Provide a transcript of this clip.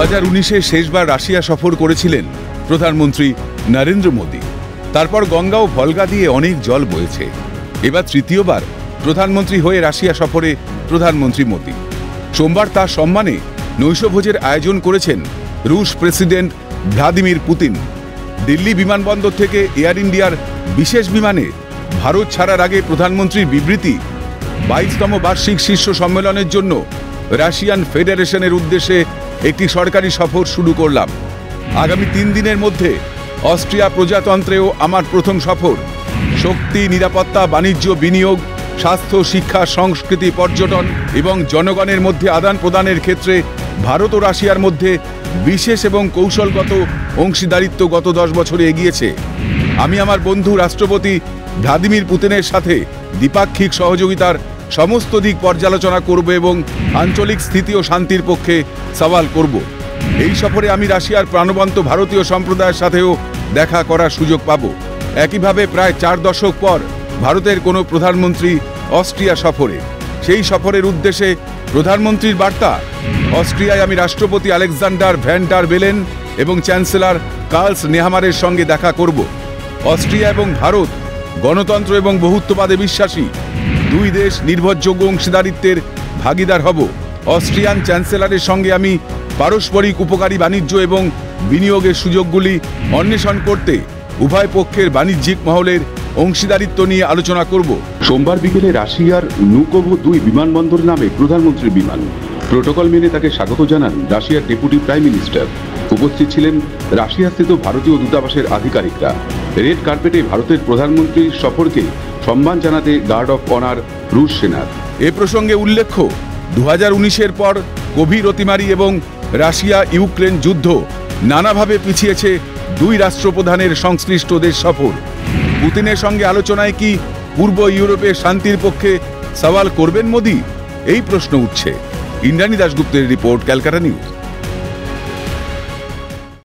2019-এ শেষবার রাশিয়া সফর করেছিলেন প্রধানমন্ত্রী নরেন্দ্র মোদী। তারপর গঙ্গা ও ভলগা দিয়ে অনেক জল বয়েছে। এবার তৃতীয়বার প্রধানমন্ত্রী হয়ে রাশিয়া সফরে প্রধানমন্ত্রী মোদী। সোমবার তার সম্মানে নৈশভোজের আয়োজন করেছেন রুশ প্রেসিডেন্ট ভ্লাদিমির পুতিন। দিল্লি বিমানবন্দর থেকে এয়ার ইন্ডিয়ার বিশেষ বিমানে ভারত ছাড়ার আগে প্রধানমন্ত্রীর বিবৃতি, 22তম বার্ষিক শীর্ষ সম্মেলনের জন্য রাশিয়ান ফেডারেশনের উদ্দেশ্যে একটি সরকারি সফর শুরু করলাম। আগামী 3 দিনের মধ্যে অস্ট্রিয়া প্রজাতন্ত্রেও আমার প্রথম সফর। শক্তি, নিরাপত্তা, বাণিজ্য, বিনিয়োগ, স্বাস্থ্য, শিক্ষা, সংস্কৃতি, পর্যটন এবং জনগণের মধ্যে আদান প্রদানের ক্ষেত্রে ভারত ও রাশিয়ার মধ্যে বিশেষ এবং কৌশলগত অংশীদারিত্ব গত 10 বছরে এগিয়েছে। আমি আমার বন্ধু রাষ্ট্রপতি ভ্লাদিমির পুতিনের সাথে দ্বিপাক্ষিক সহযোগিতার সমস্ত দিক পর্যালোচনা করব এবং আঞ্চলিক স্থিতি ও শান্তির পক্ষে সওয়াল করব। এই সফরে আমি রাশিয়ার প্রাণবন্ত ভারতীয় সম্প্রদায়ের সাথেও দেখা করার সুযোগ পাব। একইভাবে প্রায় 4 দশক পর ভারতের কোনো প্রধানমন্ত্রী অস্ট্রিয়া সফরে। সেই সফরের উদ্দেশ্যে প্রধানমন্ত্রীর বার্তা, অস্ট্রিয়ায় আমি রাষ্ট্রপতি আলেকজান্ডার ভ্যান ডার বেলেন এবং চ্যান্সেলর কার্লস নেহামারের সঙ্গে দেখা করব। অস্ট্রিয়া এবং ভারত গণতন্ত্র এবং বহুত্ববাদে বিশ্বাসী। 2 দেশ নির্ভরযোগ্য অংশীদারিত্বের ভাগিদার হব। অস্ট্রিয়ান চ্যান্সেলরের সঙ্গে আমি পারস্পরিক উপকারী বাণিজ্য এবং বিনিয়োগের সুযোগগুলি অন্বেষণ করতে উভয় পক্ষের বাণিজ্যিক মহলের অংশীদারিত্ব নিয়ে আলোচনা করব। সোমবার বিকেলে রাশিয়ার নুকোভো 2 বিমানবন্দর নামে প্রধানমন্ত্রীর বিমান। প্রোটোকল মেনে তাকে স্বাগত জানান রাশিয়ার ডেপুটি প্রাইম মিনিস্টার। উপস্থিত ছিলেন রাশিয়াস্থিত ভারতীয় দূতাবাসের আধিকারিকরা। রেড কার্পেটে ভারতের প্রধানমন্ত্রীর সফরকে সম্মান জানাতে গার্ড অফ অনার রুশ সেনার। এ প্রসঙ্গে উল্লেখ্য, 2019-এর পর কোভিড অতিমারি এবং রাশিয়া ইউক্রেন যুদ্ধ নানাভাবে পিছিয়েছে 2 রাষ্ট্রপ্রধানের সংশ্লিষ্ট দেশ সফর। পুতিনের সঙ্গে আলোচনায় কি পূর্ব ইউরোপের শান্তির পক্ষে সওয়াল করবেন মোদী? এই প্রশ্ন উঠছে। ইন্দ্রাণী দাশগুপ্তের রিপোর্ট, ক্যালকাটা নিউজ।